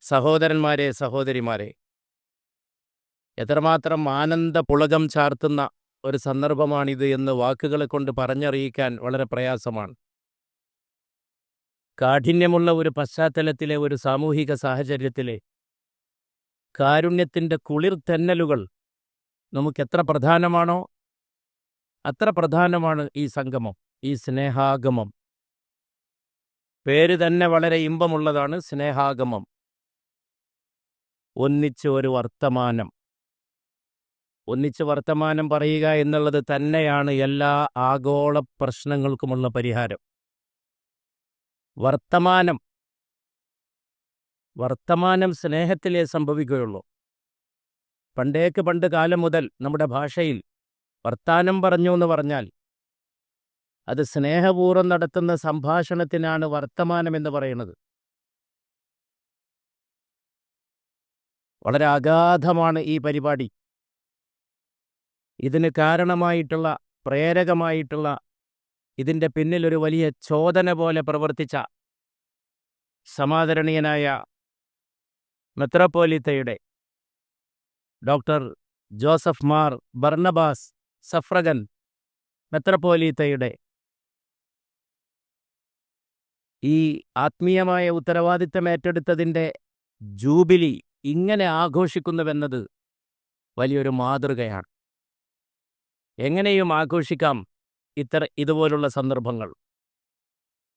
സഹോദരന്മാരെ, സഹോദരിമാരെ, എത്രമാത്രം ആനന്ദപുളകം ചാർത്തുന്ന ഒരു സന്ദർഭമാണിത് എന്ന് വാക്കുകളെ കൊണ്ട് പറഞ്ഞറിയിക്കാൻ വളരെ പ്രയാസമാണ്. കാഠിന്യമുള്ള ഒരു പശ്ചാത്തലത്തിലെ ഒരു സാമൂഹിക സാഹചര്യത്തിലെ കാരുണ്യത്തിൻ്റെ കുളിർതെന്നലുകൾ നമുക്കെത്ര പ്രധാനമാണോ അത്ര പ്രധാനമാണ് ഈ സംഗമം, ഈ സ്നേഹാഗമം. പേര് തന്നെ വളരെ ഇമ്പമുള്ളതാണ്, സ്നേഹാഗമം. ഒന്നിച്ച് ഒരു വർത്തമാനം, ഒന്നിച്ച് വർത്തമാനം പറയുക എന്നുള്ളത് തന്നെയാണ് എല്ലാ ആഗോള പ്രശ്നങ്ങൾക്കുമുള്ള പരിഹാരം. വർത്തമാനം സ്നേഹത്തിലേ സംഭവിക്കുകയുള്ളൂ. പണ്ട് കാലം മുതൽ നമ്മുടെ ഭാഷയിൽ വർത്താനം പറഞ്ഞു എന്ന് പറഞ്ഞാൽ അത് സ്നേഹപൂർവ്വം നടത്തുന്ന സംഭാഷണത്തിനാണ് വർത്തമാനം എന്ന് പറയുന്നത്. വളരെ അഗാധമാണ് ഈ പരിപാടി. ഇതിന് കാരണമായിട്ടുള്ള, പ്രേരകമായിട്ടുള്ള, ഇതിൻ്റെ പിന്നിൽ ഒരു വലിയ ചോദന പോലെ പ്രവർത്തിച്ച സമാദരണീയനായ മെത്രാപ്പോലീത്തയുടെ doctor Joseph Mar Barnabas suffragan മെത്രാപ്പോലീത്തയുടെ ഈ ആത്മീയമായ ഉത്തരവാദിത്തം ഏറ്റെടുത്തതിൻ്റെ ജൂബിലി ഇങ്ങനെ ആഘോഷിക്കുന്നുവെന്നത് വലിയൊരു മാതൃകയാണ്. എങ്ങനെയും ആഘോഷിക്കാം ഇതുപോലുള്ള സന്ദർഭങ്ങൾ.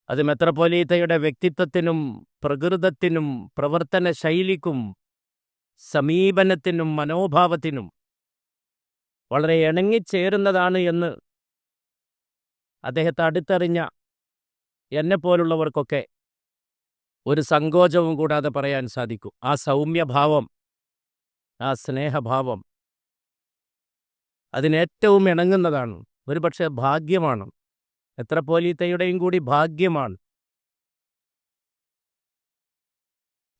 അത് മെത്രാപ്പോലീത്തയുടെ വ്യക്തിത്വത്തിനും പ്രകൃതത്തിനും പ്രവർത്തന ശൈലിക്കും സമീപനത്തിനും മനോഭാവത്തിനും വളരെ ഇണങ്ങിച്ചേരുന്നതാണ് എന്ന് അദ്ദേഹത്തെ അടുത്തറിഞ്ഞ എന്നെപ്പോലുള്ളവർക്കൊക്കെ ഒരു സങ്കോചവും കൂടാതെ പറയാൻ സാധിക്കും. ആ സൗമ്യഭാവം, ആ സ്നേഹഭാവം അതിനേറ്റവും ഇണങ്ങുന്നതാണ്. ഒരുപക്ഷെ ഭാഗ്യമാണ്, മെത്രാപ്പോലീത്തയുടെയും കൂടി ഭാഗ്യമാണ്.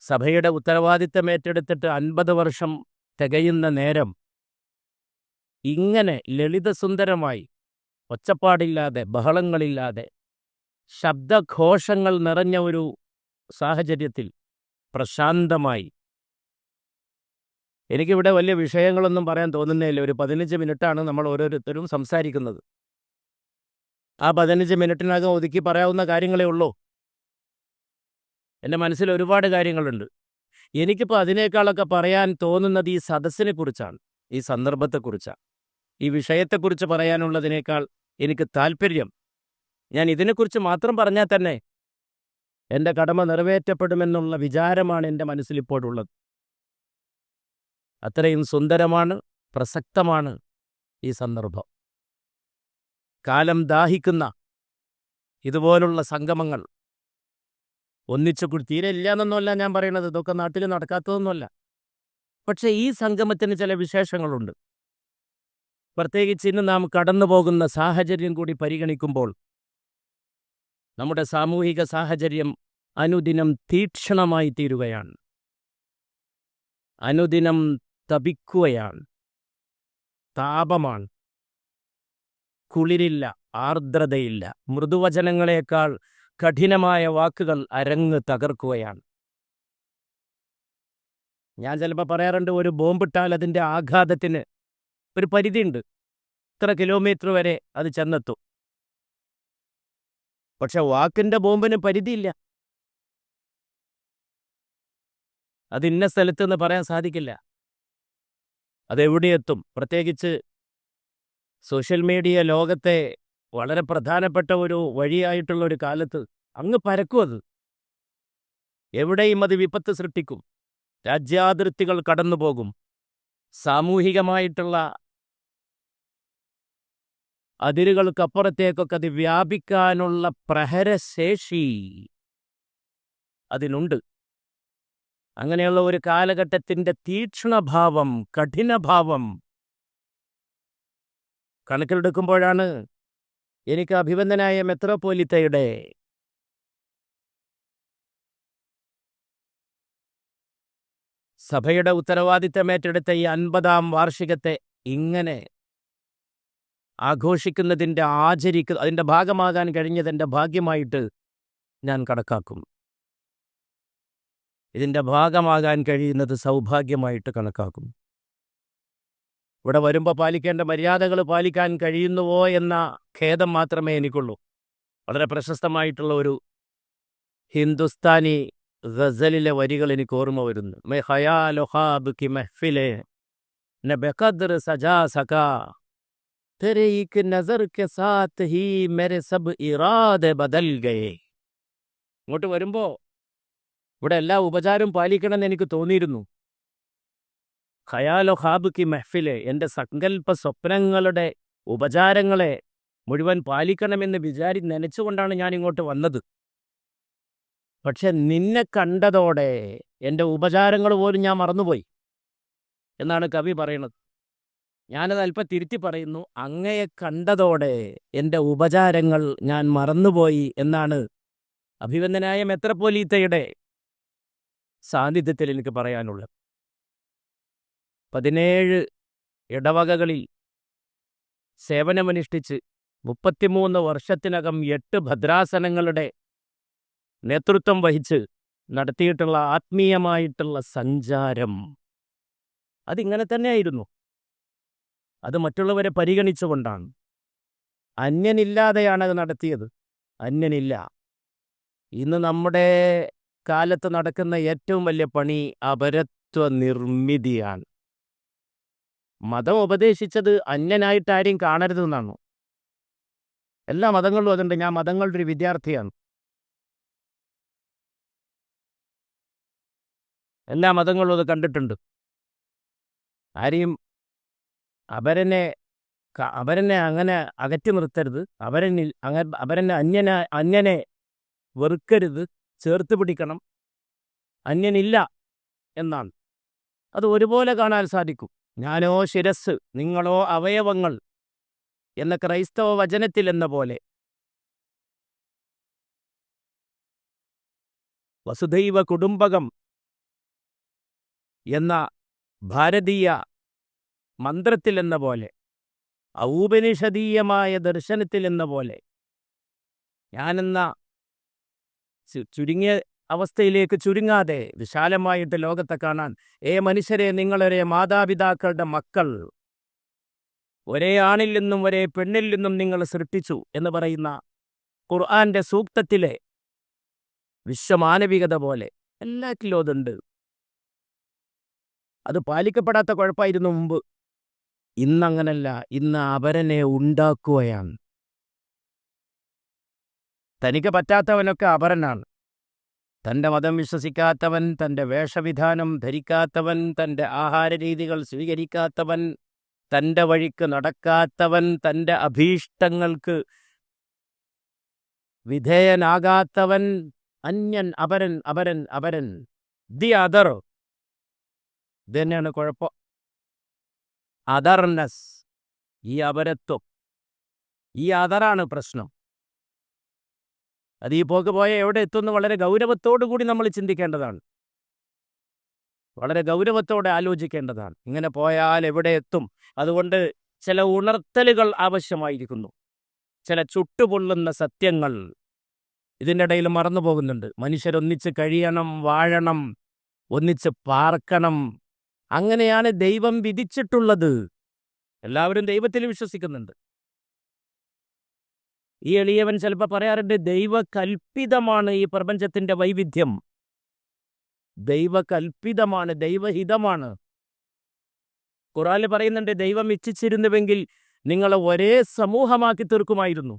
സഭയുടെ ഉത്തരവാദിത്തം ഏറ്റെടുത്തിട്ട് 50 വർഷം തികയുന്ന നേരം ഇങ്ങനെ ലളിതസുന്ദരമായി, ഒച്ചപ്പാടില്ലാതെ, ബഹളങ്ങളില്ലാതെ, ശബ്ദഘോഷങ്ങൾ നിറഞ്ഞ ഒരു സാഹചര്യത്തിൽ പ്രശാന്തമായി, എനിക്കിവിടെ വലിയ വിഷയങ്ങളൊന്നും പറയാൻ തോന്നുന്നേയില്ല. ഒരു 15 മിനിറ്റാണ് നമ്മൾ ഓരോരുത്തരും സംസാരിക്കുന്നത്. ആ 15 മിനിറ്റിനകം ഒതുക്കി പറയാവുന്ന കാര്യങ്ങളേ ഉള്ളൂ. എൻ്റെ മനസ്സിൽ ഒരുപാട് കാര്യങ്ങളുണ്ട്. എനിക്കിപ്പോൾ അതിനേക്കാളൊക്കെ പറയാൻ തോന്നുന്നത് ഈ സദസ്സിനെ കുറിച്ചാണ്, ഈ സന്ദർഭത്തെക്കുറിച്ചാണ്. ഈ വിഷയത്തെക്കുറിച്ച് പറയാനുള്ളതിനേക്കാൾ എനിക്ക് താല്പര്യം, ഞാൻ ഇതിനെക്കുറിച്ച് മാത്രം പറഞ്ഞാൽ തന്നെ എൻ്റെ കടമ നിറവേറ്റപ്പെടുമെന്നുള്ള വിചാരമാണ് എൻ്റെ മനസ്സിലിപ്പോഴുള്ളത്. അത്രയും സുന്ദരമാണ്, പ്രസക്തമാണ് ഈ സന്ദർഭം. കാലം ദാഹിക്കുന്ന ഇതുപോലുള്ള സംഗമങ്ങൾ ഒന്നിച്ചു തീരെ ഇല്ല എന്നൊന്നുമല്ല ഞാൻ പറയണത്, ഇതൊക്കെ നാട്ടിൽ നടക്കാത്തതൊന്നുമല്ല. പക്ഷേ ഈ സംഗമത്തിന് ചില വിശേഷങ്ങളുണ്ട്. പ്രത്യേകിച്ച് ഇന്ന് നാം കടന്നു പോകുന്ന സാഹചര്യം കൂടി പരിഗണിക്കുമ്പോൾ നമ്മുടെ സാമൂഹിക സാഹചര്യം അനുദിനം തീക്ഷ്ണമായി തീരുകയാണ്, അനുദിനം തപിക്കുകയാണ്. താപമാണ്, കുളിരില്ല, ആർദ്രതയില്ല. മൃദുവചനങ്ങളെക്കാൾ കഠിനമായ വാക്കുകൾ അരങ്ങ് തകർക്കുകയാണ്. ഞാൻ ചിലപ്പോൾ പറയാറുണ്ട്, ഒരു ബോംബിട്ടാൽ അതിൻ്റെ ആഘാതത്തിന് ഒരു പരിധിയുണ്ട്, ഇത്ര കിലോമീറ്റർ വരെ അത് ചെന്നെത്തും. പക്ഷെ വാക്കിൻ്റെ ബോംബിന് പരിധിയില്ല. അത് ഇന്ന സ്ഥലത്ത് നിന്ന് പറയാൻ സാധിക്കില്ല, അതെവിടെയെത്തും. പ്രത്യേകിച്ച് സോഷ്യൽ മീഡിയ ലോകത്തെ വളരെ പ്രധാനപ്പെട്ട ഒരു വഴിയായിട്ടുള്ള ഒരു കാലത്ത് അങ്ങ് പരക്കും. അത് എവിടെയും അത് വിപത്ത് സൃഷ്ടിക്കും. രാജ്യാതിർത്തികൾ കടന്നുപോകും. സാമൂഹികമായിട്ടുള്ള അതിരുകൾക്കപ്പുറത്തേക്കൊക്കെ അത് വ്യാപിക്കാനുള്ള പ്രഹരശേഷി അതിനുണ്ട്. അങ്ങനെയുള്ള ഒരു കാലഘട്ടത്തിൻ്റെ തീക്ഷ്ണഭാവം, കഠിനഭാവം കണക്കിലെടുക്കുമ്പോഴാണ് എനിക്ക് അഭിവന്ദനായ മെത്രാപ്പോലീത്തയുടെ സഭയുടെ ഉത്തരവാദിത്തമേറ്റെടുത്ത ഈ 50-ാം വാർഷികത്തെ ഇങ്ങനെ ആഘോഷിക്കുന്നതിൻ്റെ അതിൻ്റെ ഭാഗമാകാൻ കഴിഞ്ഞതെൻ്റെ ഭാഗ്യമായിട്ട് ഞാൻ കണക്കാക്കും. ഇതിൻ്റെ ഭാഗമാകാൻ കഴിയുന്നത് സൗഭാഗ്യമായിട്ട് കണക്കാക്കും. ഇവിടെ വരുമ്പോൾ പാലിക്കേണ്ട മര്യാദകൾ പാലിക്കാൻ കഴിയുന്നുവോ എന്ന ഖേദം മാത്രമേ എനിക്കുള്ളൂ. വളരെ പ്രശസ്തമായിട്ടുള്ള ഒരു ഹിന്ദുസ്ഥാനി ഗസലിലെ വരികൾ എനിക്ക് ഓർമ്മ വരുന്നു. മേ ഖയാലോ ഖാബ് കി മെഹ്ഫിലെ ന ബഖദ്ർ സജാ സകാ തെരെ ഇക് നസർ കെ സാത്ത് ഹി മേരെ സബ് ഇറാദെ ബദൽ ഗയേ. ഇങ്ങോട്ട് വരുമ്പോൾ ഇവിടെ എല്ലാ ഉപചാരവും പാലിക്കണമെന്ന് എനിക്ക് തോന്നിയിരുന്നു. ഖയാലോ ഖാബ് കി മെഹ്ഫിലെ, എൻ്റെ സങ്കല്പ സ്വപ്നങ്ങളുടെ ഉപചാരങ്ങളെ മുഴുവൻ പാലിക്കണമെന്ന് നനച്ചുകൊണ്ടാണ് ഞാൻ ഇങ്ങോട്ട് വന്നത്. പക്ഷെ നിന്നെ കണ്ടതോടെ എൻ്റെ ഉപചാരങ്ങൾ പോലും ഞാൻ മറന്നുപോയി എന്നാണ് കവി പറയുന്നത്. ഞാനത് അല്പം തിരുത്തി പറയുന്നു. അങ്ങയെ കണ്ടതോടെ എൻ്റെ ഉപചാരങ്ങൾ ഞാൻ മറന്നുപോയി എന്നാണ് അഭിവന്ദനായ മെത്രാപ്പോലീത്തയുടെ സാന്നിധ്യത്തിൽ എനിക്ക് പറയാനുള്ളത്. 17 ഇടവകകളിൽ സേവനമനുഷ്ഠിച്ച് 33 വർഷത്തിനകം 8 ഭദ്രാസനങ്ങളുടെ നേതൃത്വം വഹിച്ച് നടത്തിയിട്ടുള്ള ആത്മീയമായിട്ടുള്ള സഞ്ചാരം അതിങ്ങനെ തന്നെയായിരുന്നു. അത് മറ്റുള്ളവരെ പരിഗണിച്ചുകൊണ്ടാണ്. അന്യനില്ലാതെയാണ് അത് നടത്തിയത്. അന്യനില്ല. ഇന്ന് നമ്മുടെ കാലത്ത് നടക്കുന്ന ഏറ്റവും വലിയ പണി അപരത്വ നിർമ്മിതിയാണ്. മതം ഉപദേശിച്ചത് അന്യനായിട്ട് ആരെയും കാണരുതെന്നാണ്. എല്ലാ മതങ്ങളിലും അതുണ്ട്. ഞാൻ മതങ്ങളുടെ ഒരു വിദ്യാർത്ഥിയാണ്. എല്ലാ മതങ്ങളും അത് കണ്ടിട്ടുണ്ട്. ആരെയും അപരനെ അങ്ങനെ അകറ്റി നിർത്തരുത്. അപരനെ അന്യനെ വെറുക്കരുത്, ചേർത്ത് പിടിക്കണം. അന്യനില്ല എന്നാണ്. അത് ഒരുപോലെ കാണാൻ സാധിക്കും. ഞാനോ ശിരസ്, നിങ്ങളോ അവയവങ്ങൾ എന്ന ക്രൈസ്തവ വചനത്തിൽ എന്ന പോലെ വസുധൈവ കുടുംബകം എന്ന ഭാരതീയ മന്ത്രത്തിൽ എന്ന പോലെ, ഔപനിഷദീയമായ ദർശനത്തിൽ എന്ന പോലെ ഞാനെന്ന ചുരുങ്ങിയ അവസ്ഥയിലേക്ക് ചുരുങ്ങാതെ വിശാലമായിട്ട് ലോകത്തെ കാണാൻ, മനുഷ്യരെ, നിങ്ങളൊരേ മാതാപിതാക്കളുടെ മക്കൾ, ഒരേ ആണിൽ നിന്നും ഒരേ പെണ്ണിൽ നിന്നും നിങ്ങൾ സൃഷ്ടിച്ചു എന്ന് പറയുന്ന ഖുർആന്റെ സൂക്തത്തിലെ വിശ്വമാനവികത പോലെ എല്ലാറ്റിലും അതുണ്ട്. അത് പാലിക്കപ്പെടാത്ത കുഴപ്പമായിരുന്നു മുമ്പ്. ഇന്നങ്ങനല്ല. ഇന്ന് അപരനെ ഉണ്ടാക്കുകയാണ്. തനിക്ക് പറ്റാത്തവനൊക്കെ അപരനാണ്. തൻ്റെ മതം വിശ്വസിക്കാത്തവൻ, തൻ്റെ വേഷവിധാനം ധരിക്കാത്തവൻ, തൻ്റെ ആഹാര രീതികൾ സ്വീകരിക്കാത്തവൻ, തൻ്റെ വഴിക്ക് നടക്കാത്തവൻ, തൻ്റെ അഭീഷ്ടങ്ങൾക്ക് വിധേയനാകാത്തവൻ, അന്യൻ, അപരൻ, അപരൻ, അപരൻ, ദി അതർ. ഇത് തന്നെയാണ് കുഴപ്പം. അതർനെസ്, ഈ അപരത്വം, ഈ അതറാണ് പ്രശ്നം. അത് ഈ പോക്ക് പോയ എവിടെ എത്തുമെന്ന് വളരെ ഗൗരവത്തോടു കൂടി നമ്മൾ ചിന്തിക്കേണ്ടതാണ്. വളരെ ഗൗരവത്തോടെ ആലോചിക്കേണ്ടതാണ്. ഇങ്ങനെ പോയാൽ എവിടെ എത്തും? അതുകൊണ്ട് ചില ഉണർത്തലുകൾ ആവശ്യമായിരിക്കുന്നു. ചില ചുട്ടുപൊള്ളുന്ന സത്യങ്ങൾ ഇതിൻ്റെ ഇടയിൽ മറന്നു പോകുന്നുണ്ട്. മനുഷ്യരൊന്നിച്ച് കഴിയണം, വാഴണം, ഒന്നിച്ച് പാർക്കണം. അങ്ങനെയാണ് ദൈവം വിധിച്ചിട്ടുള്ളത്. എല്ലാവരും ദൈവത്തിൽ വിശ്വസിക്കുന്നുണ്ട്. ഈ എളിയവൻ ചിലപ്പോൾ പറയാറുണ്ട്, ദൈവകൽപ്പിതമാണ് ഈ പ്രപഞ്ചത്തിൻ്റെ വൈവിധ്യം. ദൈവകൽപ്പിതമാണ്, ദൈവഹിതമാണ്. ഖുർആനിൽ പറയുന്നുണ്ട്, ദൈവം ഇച്ഛിച്ചിരുന്നുവെങ്കിൽ നിങ്ങളെ ഒരേ സമൂഹമാക്കി തീർക്കുമായിരുന്നു.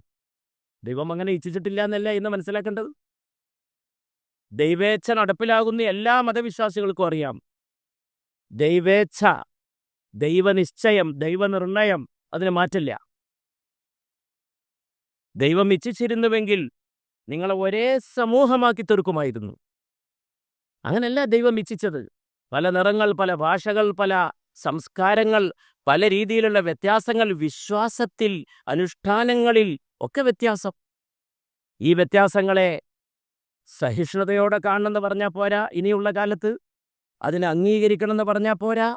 ദൈവം അങ്ങനെ ഇച്ഛിച്ചിട്ടില്ല എന്നല്ല ഇന്ന് മനസ്സിലാക്കേണ്ടത്. ദൈവേച്ഛ നടപ്പിലാകുന്ന എല്ലാ മതവിശ്വാസികൾക്കും അറിയാം. ദൈവേച്ഛ, ദൈവനിശ്ചയം, ദൈവനിർണയം, അതിന് മാറ്റില്ല. ദൈവം ഇച്ഛിച്ചിരുന്നുവെങ്കിൽ നിങ്ങളെ ഒരേ സമൂഹമാക്കി തീർക്കുമായിരുന്നു. അങ്ങനെയല്ല ദൈവം ഇച്ഛിച്ചത്. പല നിറങ്ങൾ, പല ഭാഷകൾ, പല സംസ്കാരങ്ങൾ, പല രീതിയിലുള്ള വ്യത്യാസങ്ങൾ, വിശ്വാസത്തിൽ, അനുഷ്ഠാനങ്ങളിൽ ഒക്കെ വ്യത്യാസം. ഈ വ്യത്യാസങ്ങളെ സഹിഷ്ണുതയോടെ കാണണമെന്ന് പറഞ്ഞാൽ പോരാ. ഇനിയുള്ള കാലത്ത് അതിനെ അംഗീകരിക്കണമെന്ന് പറഞ്ഞാൽ പോരാ.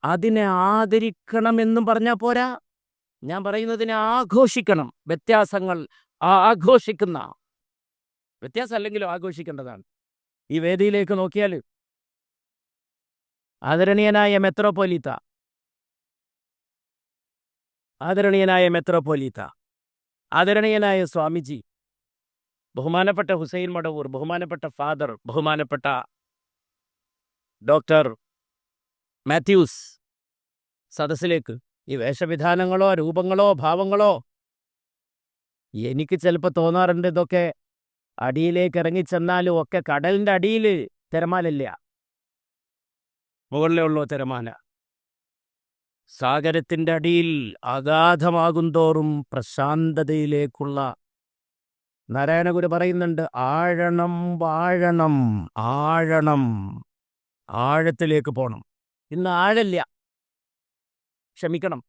അതിനെ ആദരിക്കണമെന്നും പറഞ്ഞാൽ പോരാ. ഞാൻ പറയുന്നതിനെ ആഘോഷിക്കണം. വ്യത്യാസങ്ങൾ ആഘോഷിക്കുന്ന, വ്യത്യാസം അല്ലെങ്കിലും ആഘോഷിക്കേണ്ടതാണ്. ഈ വേദിയിലേക്ക് നോക്കിയാൽ ആദരണീയനായ മെത്രോപൊലീത്ത, ആദരണീയനായ സ്വാമിജി, ബഹുമാനപ്പെട്ട ഹുസൈൻ മടവൂർ, ബഹുമാനപ്പെട്ട ഫാദർ, ബഹുമാനപ്പെട്ട ഡോക്ടർ മാത്യൂസ് സദസ്സിലേക്ക് ഈ വേഷവിധാനങ്ങളോ രൂപങ്ങളോ ഭാവങ്ങളോ എനിക്ക് ചിലപ്പോൾ തോന്നാറുണ്ട് ഇതൊക്കെ അടിയിലേക്ക് ഇറങ്ങിച്ചെന്നാലും ഒക്കെ കടലിൻ്റെ അടിയിൽ തിരമാലല്ല, മുകളിലേ ഉള്ളൂ തിരമാല. സാഗരത്തിൻ്റെ അടിയിൽ അഗാധമാകും തോറും പ്രശാന്തതയിലേക്കുള്ള, നാരായണഗുരു പറയുന്നുണ്ട്, ആഴണം വാഴണം, ആഴണം, ആഴത്തിലേക്ക് പോകണം. ഇന്ന് ആഴല്ല, ക്ഷമിക്കണം,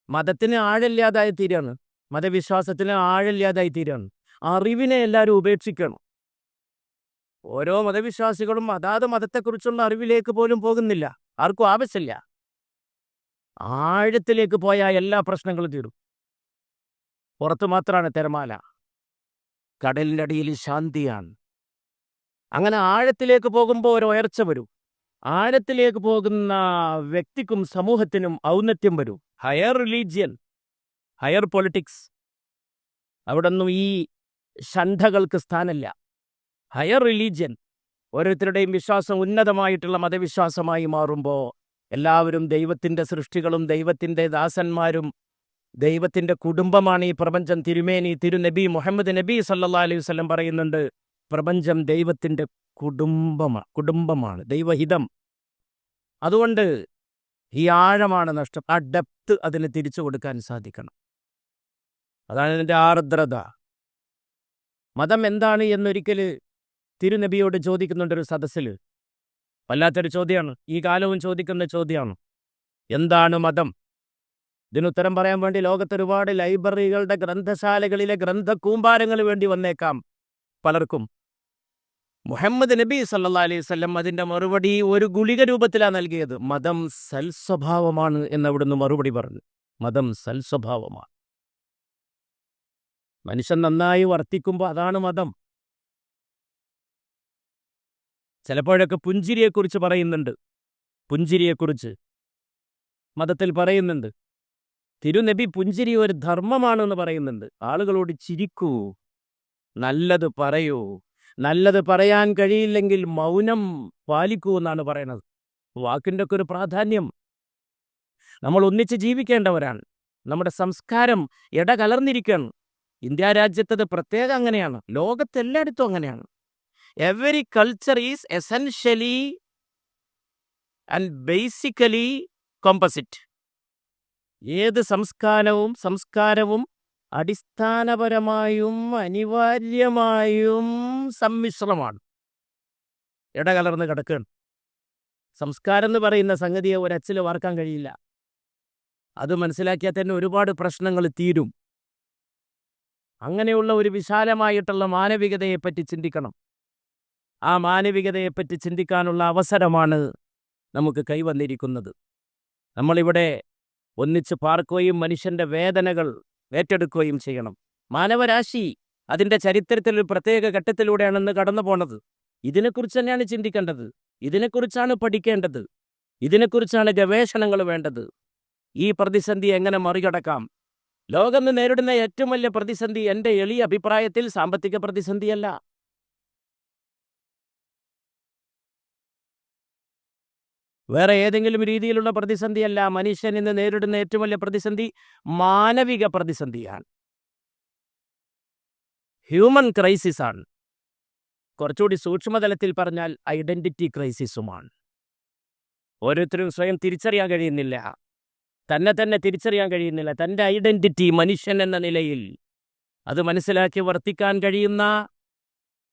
മതത്തിന് ആഴല്ലാതായി തീരാണ്, മതവിശ്വാസത്തിന് ആഴല്ലാതായി തീരാണ്. അറിവിനെ എല്ലാവരും ഉപേക്ഷിക്കണം. ഓരോ മതവിശ്വാസികളും അതാത് മതത്തെക്കുറിച്ചുള്ള അറിവിലേക്ക് പോലും പോകുന്നില്ല, ആർക്കും ആവശ്യമില്ല. ആഴത്തിലേക്ക് പോയാൽ എല്ലാ പ്രശ്നങ്ങളും തീരും. പുറത്തു മാത്രമാണ് തിരമാല, കടലിൻ്റെ അടിയിൽ ശാന്തിയാണ്. അങ്ങനെ ആഴത്തിലേക്ക് പോകുമ്പോൾ ഒരു ഉയർച്ച വരും. ആഴത്തിലേക്ക് പോകുന്ന വ്യക്തിക്കും സമൂഹത്തിനും ഔന്നത്യം വരും. ഹയർ റിലീജിയൻ, ഹയർ പൊളിറ്റിക്സ്, അവിടെ ഒന്നും ഈ ഷണ്ഠകൾക്ക് സ്ഥാനമില്ല. ഹയർ റിലീജിയൻ, ഓരോരുത്തരുടെയും വിശ്വാസം ഉന്നതമായിട്ടുള്ള മതവിശ്വാസമായി മാറുമ്പോൾ എല്ലാവരും ദൈവത്തിൻ്റെ സൃഷ്ടികളും ദൈവത്തിൻ്റെ ദാസന്മാരും ദൈവത്തിൻ്റെ കുടുംബമാണ് ഈ പ്രപഞ്ചം. തിരുനബി മുഹമ്മദ് നബി സല്ലല്ലാഹു അലൈഹി വസല്ലം പറയുന്നുണ്ട്, പ്രപഞ്ചം ദൈവത്തിൻ്റെ കുടുംബമാണ്, ദൈവഹിതം. അതുകൊണ്ട് ഈ ആഴമാണ് നഷ്ടം. ആ ഡെപ്ത് അതിന് തിരിച്ചു കൊടുക്കാൻ സാധിക്കണം. അതാണ് ഇതിൻ്റെ ആർദ്രത. മതം എന്താണ് എന്നൊരിക്കൽ തിരുനബിയോട് ചോദിക്കുന്നുണ്ടൊരു സദസ്സിൽ. വല്ലാത്തൊരു ചോദ്യമാണ്, ഈ കാലവും ചോദിക്കുന്ന ചോദ്യമാണ്. എന്താണ് മതം? ഇതിനുത്തരം പറയാൻ വേണ്ടി ലോകത്തൊരുപാട് ലൈബ്രറികളുടെ ഗ്രന്ഥശാലകളിലെ ഗ്രന്ഥകൂമ്പാരങ്ങൾ വേണ്ടി വന്നേക്കാം പലർക്കും. മുഹമ്മദ് നബി സല്ലല്ലാഹു അലൈഹി വസല്ലം അതിൻ്റെ മറുപടി ഒരു ഗുളിക രൂപത്തിലാണ് നൽകിയത്. മതം സൽസ്വഭാവമാണ് എന്നവിടുന്ന് മറുപടി പറഞ്ഞു. മതം സൽസ്വഭാവമാണ്. മനുഷ്യൻ നന്നായി വർത്തിക്കുമ്പോൾ അതാണ് മതം. ചിലപ്പോഴൊക്കെ പുഞ്ചിരിയെക്കുറിച്ച് പറയുന്നുണ്ട്. പുഞ്ചിരിയെക്കുറിച്ച് മതത്തിൽ പറയുന്നുണ്ട്. തിരുനബി പുഞ്ചിരി ഒരു ധർമ്മമാണെന്ന് പറയുന്നുണ്ട്. ആളുകളോട് ചിരിക്കൂ, നല്ലത് പറയൂ, നല്ലത് പറയാൻ കഴിയില്ലെങ്കിൽ മൗനം പാലിക്കൂ എന്നാണ് പറയണത്. വാക്കിൻ്റെ ഒക്കെ ഒരു പ്രാധാന്യം. നമ്മൾ ഒന്നിച്ച് ജീവിക്കേണ്ടവരാണ്. നമ്മുടെ സംസ്കാരം ഇടകലർന്നിരിക്കുകയാണ്. ഇന്ത്യ രാജ്യത്തത് പ്രത്യേകം അങ്ങനെയാണ്, ലോകത്തെല്ലായിടത്തും അങ്ങനെയാണ്. Every culture is essentially and basically composite. ഏത് സംസ്കാരവും അടിസ്ഥാനപരമായും അനിവാര്യമായും സമ്മിശ്രമാണ്, ഇടകലർന്ന് കിടക്കുകയാണ്. സംസ്കാരം എന്ന് പറയുന്ന സംഗതിയെ ഒരച്ചിൽ വാർക്കാൻ കഴിയില്ല. അത് മനസ്സിലാക്കിയാൽ തന്നെ ഒരുപാട് പ്രശ്നങ്ങൾ തീരും. അങ്ങനെയുള്ള ഒരു വിശാലമായിട്ടുള്ള മാനവികതയെപ്പറ്റി ചിന്തിക്കണം. ആ മാനവികതയെപ്പറ്റി ചിന്തിക്കാനുള്ള അവസരമാണ് നമുക്ക് കൈവന്നിരിക്കുന്നത്. നമ്മളിവിടെ ഒന്നിച്ച് പാർക്കുകയും മനുഷ്യൻ്റെ വേദനകൾ ഏറ്റെടുക്കുകയും ചെയ്യണം. മാനവരാശി അതിൻ്റെ ചരിത്രത്തിൽ ഒരു പ്രത്യേക ഘട്ടത്തിലൂടെയാണെന്ന് കടന്നു പോണത്. ഇതിനെക്കുറിച്ച് തന്നെയാണ് ചിന്തിക്കേണ്ടത്, ഇതിനെക്കുറിച്ചാണ് പഠിക്കേണ്ടത്, ഇതിനെക്കുറിച്ചാണ് ഗവേഷണങ്ങൾ വേണ്ടത്. ഈ പ്രതിസന്ധി എങ്ങനെ മറികടക്കാം? ലോകം നേരിടുന്ന ഏറ്റവും വലിയ പ്രതിസന്ധി എൻ്റെ എളിയ അഭിപ്രായത്തിൽ സാമ്പത്തിക പ്രതിസന്ധിയല്ല. വേറെ ഏതെങ്കിലും രീതിയിലുള്ള പ്രതിസന്ധിയല്ല. മനുഷ്യൻ ഇന്ന് നേരിടുന്ന ഏറ്റവും വലിയ പ്രതിസന്ധി മാനവിക പ്രതിസന്ധിയാണ്, ഹ്യൂമൻ ക്രൈസിസാണ്. കുറച്ചുകൂടി സൂക്ഷ്മതലത്തിൽ പറഞ്ഞാൽ ഐഡന്റിറ്റി ക്രൈസിസുമാണ്. ഓരോരുത്തരും സ്വയം തിരിച്ചറിയാൻ കഴിയുന്നില്ല, തന്നെ തിരിച്ചറിയാൻ കഴിയുന്നില്ല. തൻ്റെ ഐഡന്റിറ്റി മനുഷ്യൻ എന്ന നിലയിൽ അത് മനസ്സിലാക്കി വർത്തിക്കാൻ കഴിയുന്ന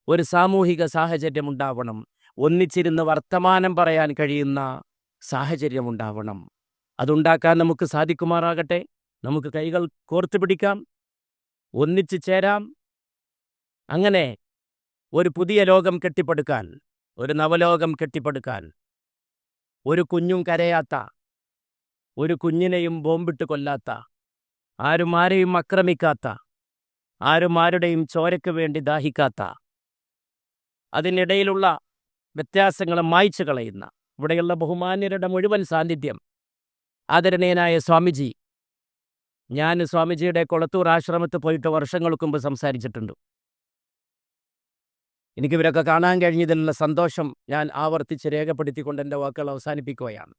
ഒരു സാമൂഹിക സാഹചര്യം ഉണ്ടാവണം. ഒന്നിച്ചിരുന്ന് വർത്തമാനം പറയാൻ കഴിയുന്ന സാഹചര്യം ഉണ്ടാവണം. അതുണ്ടാക്കാൻ നമുക്ക് സാധിക്കുമാറാകട്ടെ. നമുക്ക് കൈകൾ കോർത്തു പിടിക്കാം, ഒന്നിച്ചു ചേരാം. അങ്ങനെ ഒരു പുതിയ ലോകം കെട്ടിപ്പടുക്കാൻ, ഒരു നവലോകം കെട്ടിപ്പടുക്കാൻ, ഒരു കുഞ്ഞും കരയാത്ത, ഒരു കുഞ്ഞിനെയും ബോംബിട്ട് കൊല്ലാത്ത, ആരും ആരെയും ആക്രമിക്കാത്ത, ആരും ആരുടെയും ചോരയ്ക്ക് വേണ്ടി ദാഹിക്കാത്ത അതിനിടയിലുള്ള വ്യത്യാസങ്ങളെ മായ്ച്ചു കളയുന്ന ഇവിടെയുള്ള ബഹുമാന്യരുടെ മുഴുവൻ സാന്നിധ്യം ആദരണീയനായ സ്വാമിജി, ഞാൻ സ്വാമിജിയുടെ കൊളത്തൂർ ആശ്രമത്തിൽ പോയിട്ട് വർഷങ്ങൾക്ക് മുമ്പ് സംസാരിച്ചിട്ടുണ്ട്. എനിക്കിവരൊക്കെ കാണാൻ കഴിഞ്ഞതിലുള്ള സന്തോഷം ഞാൻ ആവർത്തിച്ച് രേഖപ്പെടുത്തിക്കൊണ്ട് എൻ്റെ വാക്കുകൾ അവസാനിപ്പിക്കുകയാണ്.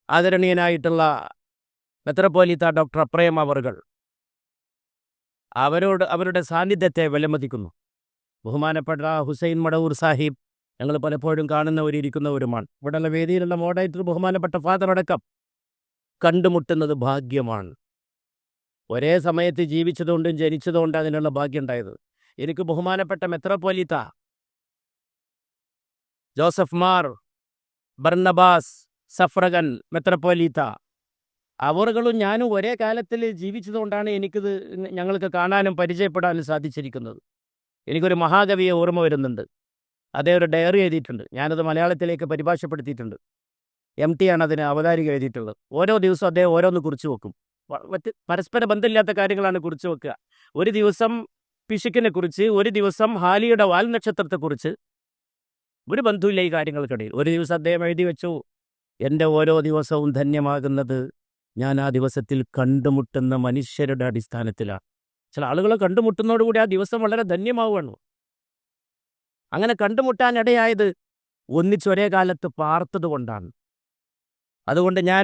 ആദരണീയനായിട്ടുള്ള മെത്രാപ്പോലീത്ത ഡോക്ടർ അപ്രയം അവറുകൾ, അവരുടെ സാന്നിധ്യത്തെ വിലമതിക്കുന്നു. ബഹുമാനപ്പെട്ട ഹുസൈൻ മടവൂർ സാഹിബ് ഞങ്ങൾ പലപ്പോഴും കാണുന്നവരിയ്ക്കുന്നവരുമാണ്. ഇവിടെയുള്ള വേദിയിലുള്ള മോഡറേറ്റർ ബഹുമാനപ്പെട്ട ഫാദർ അടക്കം കണ്ടുമുട്ടുന്നത് ഭാഗ്യമാണ്. ഒരേ സമയത്ത് ജീവിച്ചതുകൊണ്ടും ജനിച്ചതുകൊണ്ടും അതിനുള്ള ഭാഗ്യം ഉണ്ടായത്. എനിക്ക് ബഹുമാനപ്പെട്ട മെത്രാപ്പോലീത്ത ജോസഫ് മാർ ബർണബാസ് സഫ്രഗൻ മെത്രാപ്പോലീത്ത അവറുകളും ഞാനും ഒരേ കാലത്തിൽ ജീവിച്ചതുകൊണ്ടാണ് ഞങ്ങൾക്ക് കാണാനും പരിചയപ്പെടാനും സാധിച്ചിരിക്കുന്നത്. എനിക്കൊരു മഹാകവിയെ ഓർമ്മ വരുന്നുണ്ട്. അദ്ദേഹം ഒരു ഡയറി എഴുതിയിട്ടുണ്ട്. ഞാനത് മലയാളത്തിലേക്ക് പരിഭാഷപ്പെടുത്തിയിട്ടുണ്ട്. MT ആണ് അതിന് അവതാരിക എഴുതിയിട്ടുള്ളത്. ഓരോ ദിവസവും അദ്ദേഹം ഓരോന്ന് കുറിച്ച് വെക്കും. മറ്റ് പരസ്പര ബന്ധമില്ലാത്ത കാര്യങ്ങളാണ് കുറിച്ച് വെക്കുക. ഒരു ദിവസം പിശുക്കിനെ കുറിച്ച്, ഒരു ദിവസം ഹാലിയുടെ വാൽ നക്ഷത്രത്തെക്കുറിച്ച്. ഒരു ബന്ധമില്ല ഈ കാര്യങ്ങൾക്കിടയിൽ. ഒരു ദിവസം അദ്ദേഹം എഴുതി വെച്ചു, എൻ്റെ ഓരോ ദിവസവും ധന്യമാകുന്നത് ഞാൻ ആ ദിവസത്തിൽ കണ്ടുമുട്ടുന്ന മനുഷ്യരുടെ അടിസ്ഥാനത്തിലാണ്. ചില ആളുകളെ കണ്ടുമുട്ടുന്നതോടുകൂടി ആ ദിവസം വളരെ ധന്യമാവുകയാണ്. അങ്ങനെ കണ്ടുമുട്ടാനിടയായത് ഒന്നിച്ചൊരേ കാലത്ത് പാർത്തത് കൊണ്ടാണ്. അതുകൊണ്ട് ഞാൻ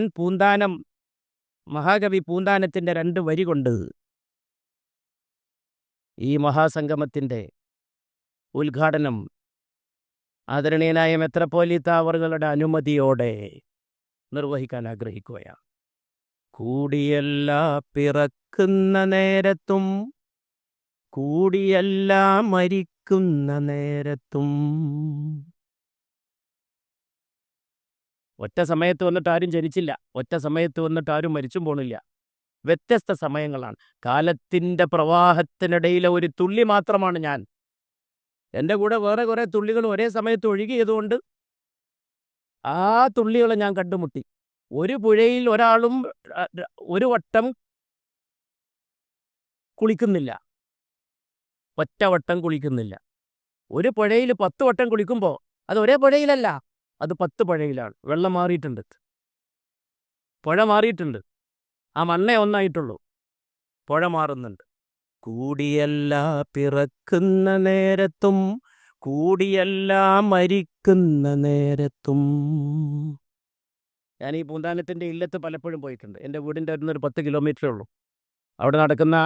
മഹാകവി പൂന്താനത്തിൻ്റെ 2 വരി കൊണ്ട് ഈ മഹാസംഗമത്തിൻ്റെ ഉദ്ഘാടനം ആദരണീയനായ മെത്രാപ്പോലീത്ത അവറുകളുടെ അനുമതിയോടെ നിർവഹിക്കാൻ ആഗ്രഹിക്കുകയാണ്. കൂടിയല്ല പിറക്കുന്ന നേരത്തും കൂടിയല്ല മരിക്കുന്ന നേരത്തും. ഒറ്റ സമയത്ത് വന്നിട്ട് ആരും ജനിച്ചില്ല, ഒറ്റ സമയത്ത് വന്നിട്ട് ആരും മരിച്ചും പോണില്ല. വ്യത്യസ്ത സമയങ്ങളാണ്. കാലത്തിൻ്റെ പ്രവാഹത്തിനിടയിലെ ഒരു തുള്ളി മാത്രമാണ് ഞാൻ. എൻ്റെ കൂടെ വേറെ കുറേ തുള്ളികൾ ഒരേ സമയത്ത് ഒഴുകിയതുകൊണ്ട് ആ തുള്ളികളെ ഞാൻ കണ്ടുമുട്ടി. ഒരു പുഴയിൽ ഒരാളും ഒരു വട്ടം കുളിക്കുന്നില്ല, ഒറ്റ വട്ടം കുളിക്കുന്നില്ല. ഒരു പുഴയിൽ 10 വട്ടം കുളിക്കുമ്പോൾ അത് ഒരേ പുഴയിലല്ല, അത് 10 പുഴയിലാണ്. വെള്ളം മാറിയിട്ടുണ്ട്, പുഴ മാറിയിട്ടുണ്ട്. ആ മണ്ണേ ഒന്നായിട്ടുള്ളൂ, പുഴ മാറുന്നുണ്ട്. കൂടിയല്ല പിറക്കുന്ന നേരത്തും കൂടിയല്ല മരിക്കുന്ന നേരത്തും. ഞാൻ ഈ പൂന്താനത്തിൻ്റെ ഇല്ലത്ത് പലപ്പോഴും പോയിട്ടുണ്ട്. എൻ്റെ വീടിൻ്റെ അടുത്ത് ഒരു 10 കിലോമീറ്ററേ ഉള്ളൂ. അവിടെ നടക്കുന്ന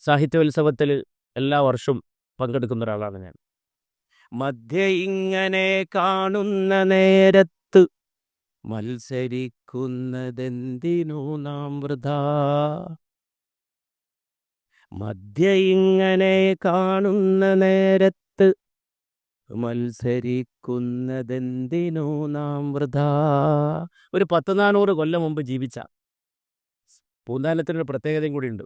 സാഹിത്യോത്സവത്തിൽ എല്ലാ വർഷവും പങ്കെടുക്കുന്ന ഒരാളാണ് ഞാൻ. മധ്യ ഇങ്ങനെ കാണുന്ന നേരത്ത് മത്സരിക്കുന്നതെന്തിനു നാം വൃഥാ. മധ്യ ഇങ്ങനെ കാണുന്ന നേരത്ത് മത്സരിക്കുന്നതെന്തിനു നാം വൃഥാ. ഒരു 100-400 കൊല്ലം മുമ്പ് ജീവിച്ച പൂന്താനത്തിനൊരു പ്രത്യേകതയും കൂടിയുണ്ട്.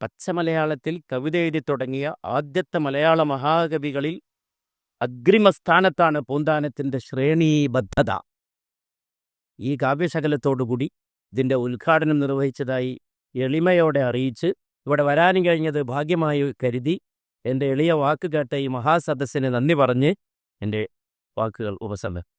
പച്ച മലയാളത്തിൽ കവിത എഴുതി തുടങ്ങിയ ആദ്യത്തെ മലയാള മഹാകവികളിൽ അഗ്രിമസ്ഥാനത്താണ് പൂന്താനത്തിൻ്റെ ശ്രേണീബദ്ധത. ഈ കാവ്യശകലത്തോടുകൂടി ഇതിൻ്റെ ഉദ്ഘാടനം നിർവഹിച്ചതായി എളിമയോടെ അറിയിച്ച് ഇവിടെ വരാനും കഴിഞ്ഞത് ഭാഗ്യമായി കരുതി എൻ്റെ എളിയ വാക്ക് കേട്ട ഈ മഹാസദസ്സിന് നന്ദി പറഞ്ഞ് എൻ്റെ വാക്കുകൾ ഉപസംഹരിക്കുന്നു.